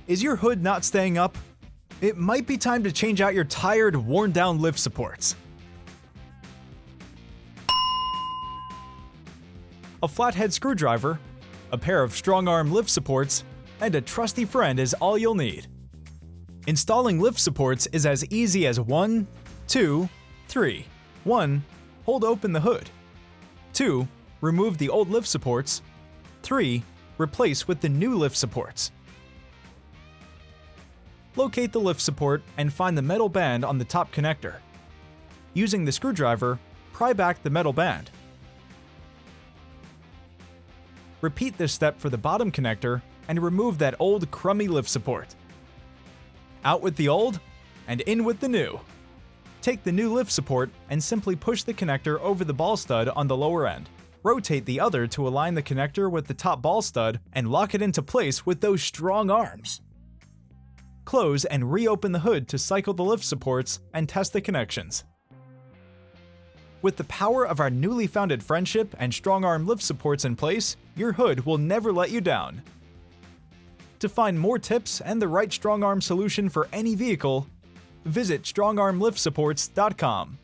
Is your hood not staying up? It might be time to change out your tired, worn-down lift supports. A flathead screwdriver, a pair of StrongArm lift supports, and a trusty friend is all you'll need. Installing lift supports is as easy as 1, 2, 3. 1. Hold open the hood. 2. Remove the old lift supports. 3. Replace with the new lift supports. Locate the lift support and find the metal band on the top connector. Using the screwdriver, pry back the metal band. Repeat this step for the bottom connector and remove that old crummy lift support. Out with the old, and in with the new. Take the new lift support and simply push the connector over the ball stud on the lower end. Rotate the other to align the connector with the top ball stud and lock it into place with those strong arms. Close and reopen the hood to cycle the lift supports and test the connections. With the power of our newly founded friendship and StrongArm lift supports in place, your hood will never let you down. To find more tips and the right StrongArm solution for any vehicle, visit StrongArmLiftSupports.com.